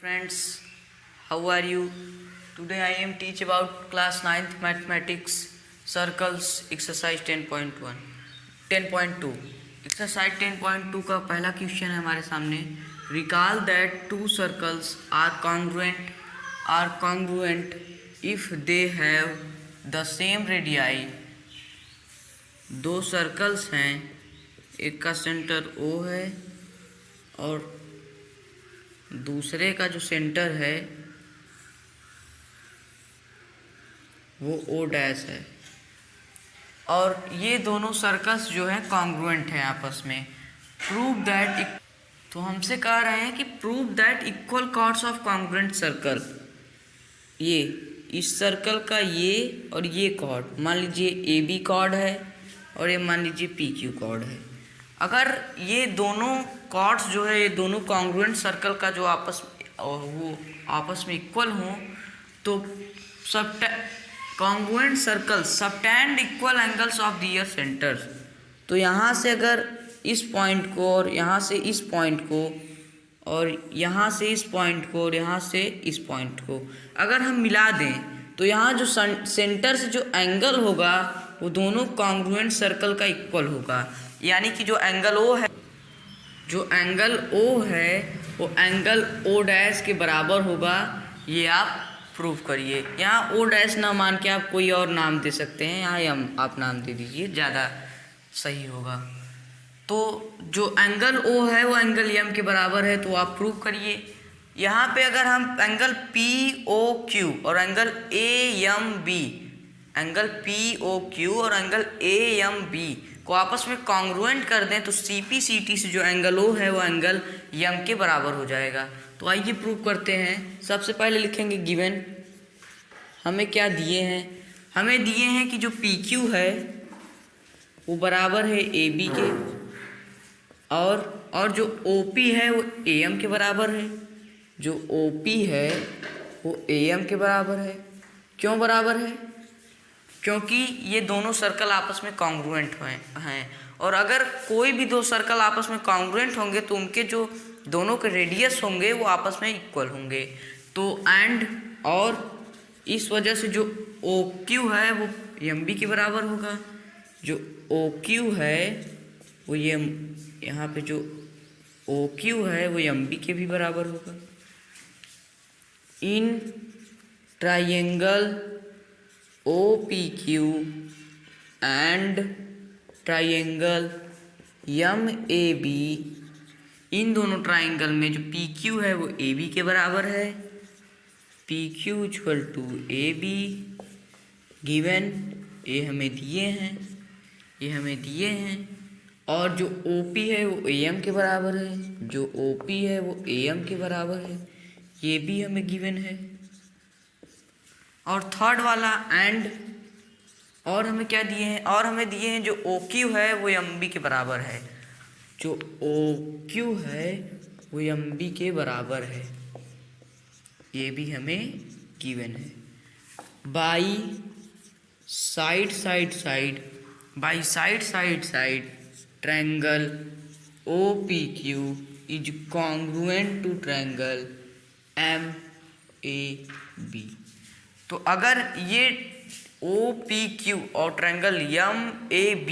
Friends, how are you? Today I am teach about class ninth mathematics circles exercise 10.1 10.2 exercise 10.2 का पहला question है हमारे सामने. Recall that two circles are congruent if they have the same radii. दो circles हैं, एक का centre O है और दूसरे का जो सेंटर है वो O डैश है, और ये दोनों सर्कल्स जो हैं कॉन्ग्रुएंट हैं आपस में. प्रूव दैट, तो हमसे कह रहे हैं कि prove that equal chords of congruent circle. ये इस सर्कल का ये और ये कॉर्ड, मान लीजिए ए बी कॉर्ड है और ये मान लीजिए पी क्यू कॉर्ड है. अगर ये दोनों कॉर्ड्स जो है, ये दोनों कॉन्ग्रुएंट सर्कल का जो आपस में इक्वल हों तो congruent circle subtend equal angles of their centres. तो यहाँ से अगर इस पॉइंट को और यहाँ से इस पॉइंट को और यहाँ से इस पॉइंट को और यहाँ से इस पॉइंट को अगर हम मिला दें तो यहाँ जो सेंटर से जो एंगल होगा वो दोनों कॉन्ग्रुएंट सर्कल का इक्वल होगा. यानी कि जो एंगल O है वो एंगल O डैश के बराबर होगा. ये आप प्रूव करिए. यहाँ O डैश ना मान के आप कोई और नाम दे सकते हैं, यहाँ आप नाम दे दीजिए, ज़्यादा सही होगा. तो जो एंगल O है वो एंगल M के बराबर है, तो आप प्रूव करिए. यहाँ पे अगर हम एंगल POQ और एंगल AMB को आपस में कॉन्ग्रुएंट कर दें तो CPCT से जो एंगल O है वो एंगल M के बराबर हो जाएगा. तो आइए प्रूव करते हैं. सबसे पहले लिखेंगे गिवन. हमें क्या दिए हैं? हमें दिए हैं कि जो PQ है वो बराबर है AB के, और जो OP है वो AM के बराबर है. जो OP है वो AM के बराबर है. क्यों बराबर है? क्योंकि ये दोनों सर्कल आपस में कॉन्ग्रुएंट हैं, और अगर कोई भी दो सर्कल आपस में कॉन्ग्रुएंट होंगे तो उनके जो दोनों के रेडियस होंगे वो आपस में इक्वल होंगे. तो और इस वजह से जो OQ है वो MB के बराबर होगा. जो OQ है वो यहाँ पे जो OQ है वो MB के भी बराबर होगा. In triangle OPQ and triangle MAB, इन दोनों ट्राइंगल में जो PQ है वो AB के बराबर है. PQ equal to AB given. ये हमें दिए हैं, और जो OP है वो AM के बराबर है. जो OP है वो AM के बराबर है, ये भी हमें गिवन है. और थर्ड वाला एंड, और हमें क्या दिए हैं? और हमें दिए हैं जो OQ है वो MB के बराबर है. जो OQ है वो MB के बराबर है, ये भी हमें गिवन है. By side side triangle OPQ is congruent to triangle MAB. तो अगर ये OPQ और ट्रायंगल MAB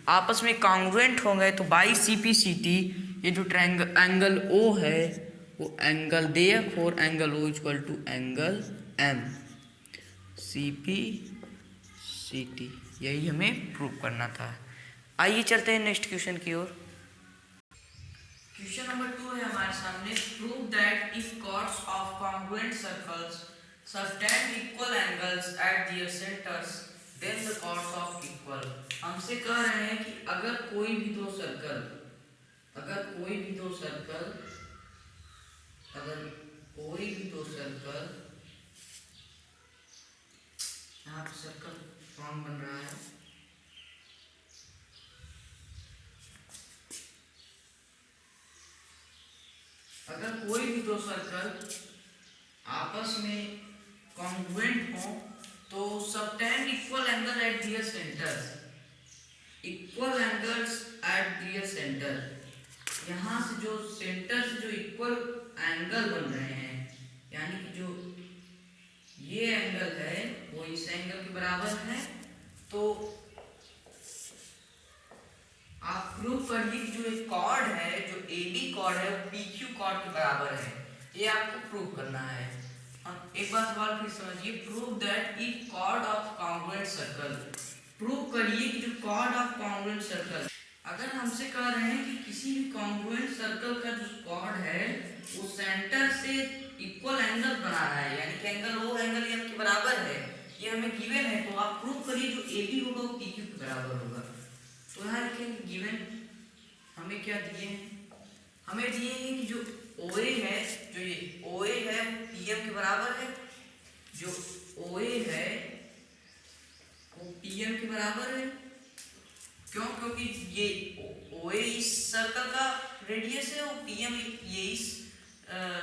आपस में कॉन्ग्रुएंट होंगे तो बाई CPCT ये जो एंगल O है वो angle therefore angle O equal to angle M. CPCT यही हमें प्रूव करना था. आइए चलते हैं नेक्स्ट क्वेश्चन की ओर. क्वेश्चन नंबर 2 है हमारे सामने. Prove that if chords of congruent circles subtend equal angles at their centres then the chords of equal. हमसे कह रहे हैं कि अगर कोई भी दो सर्कल यहाँ पे सर्कल फॉर्म बन रहा है. अगर कोई भी दो सर्कल आपस में कॉन्ग्रुएंट हो तो subtend equal angle at their centres. Equal angles at their centre, यहाँ से जो सेंटर से जो इक्वल एंगल बन रहे हैं ये आपको प्रूव करना है। एक बार सवाल फिर समझिए, prove that if chord of congruent circle, prove करिए कि जो कॉर्ड ऑफ कॉन्ग्रुएंट सर्कल, अगर हमसे कह रहे हैं कि किसी भी कॉन्ग्रुएंट सर्कल का जो कॉर्ड है वो सेंटर से इक्वल एंगल बना रहा है, यानी कि एंगल वो एंगल एम के बराबर है, ये हमें गिवन है, तो आप प्रूव करिए जो ए बी होगा वो पी क्यू के बराबर होगा। तो यहाँ लिखेंगे गिवन, हमें क्या दिए हैं, हमें दिए हैं कि जो OA है, जो ये OA है PM के बराबर है, जो OA है वो PM के बराबर है। क्यों? क्योंकि ये OA इस सर्कल का रेडियस है और PM ये इस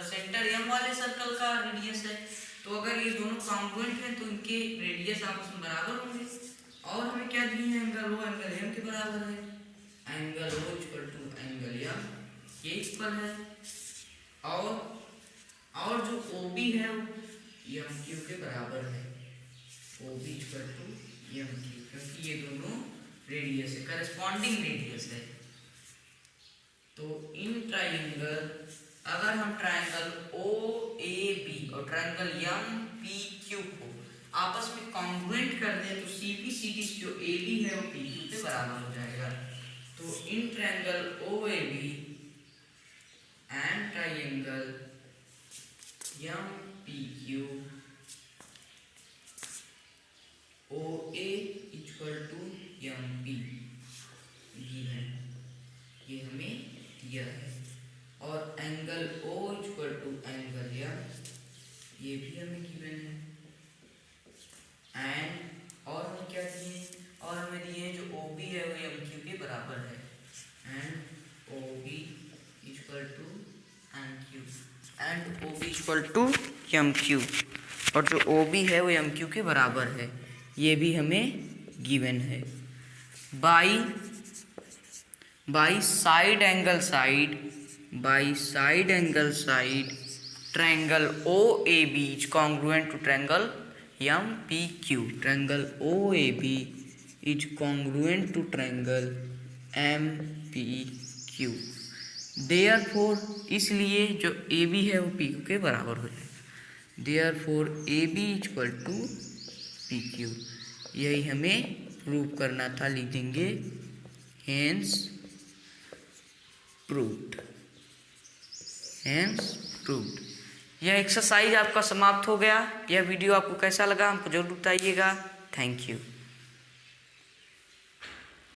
सेंटर M वाले सर्कल का रेडियस है। तो अगर ये दोनों कॉन्ग्रुएंट हैं तो इनके रेडियस आपस में बराबर होंगे। और हमें क्या दिए हैं, एंगल O एंगल M के बराबर है, angle O equal to angle M ये इक्वल है, और जो OB है वो MQ के बराबर है, OB इक्वल टू MQ, क्योंकि ये दोनों रेडियस है, करस्पॉन्डिंग रेडियस है। तो इन ट्राइंगल, अगर हम ट्राइंगल OAB और ट्राइंगल MPQ को आपस में कॉन्ग्रुएंट कर दें तो CPCD जो AB है वो PQ के बराबर हो जाएगा। तो in triangle OAB and triangle MPQ OA equal to MP given, ये हमें दिया है, और angle O equal to angle M ये भी हमें गिवन है। एंड और हमें क्या दिए, और हमें दिए हैं जो OB है वो MQ के बराबर है, and OB equal to MQ and OB equal to MQ, और जो OB है वो MQ के बराबर है, ये भी हमें गिवन है। By side angle side triangle OAB is congruent to triangle MPQ, triangle OAB is congruent to triangle MPQ। Therefore, इसलिए जो AB है वो PQ के बराबर हो जाए। Therefore AB equal to PQ, यही हमें प्रूव करना था, लिख देंगे हेंस प्रूव्ड। यह एक्सरसाइज आपका समाप्त हो गया। यह वीडियो आपको कैसा लगा हमको जरूर बताइएगा। Thank you.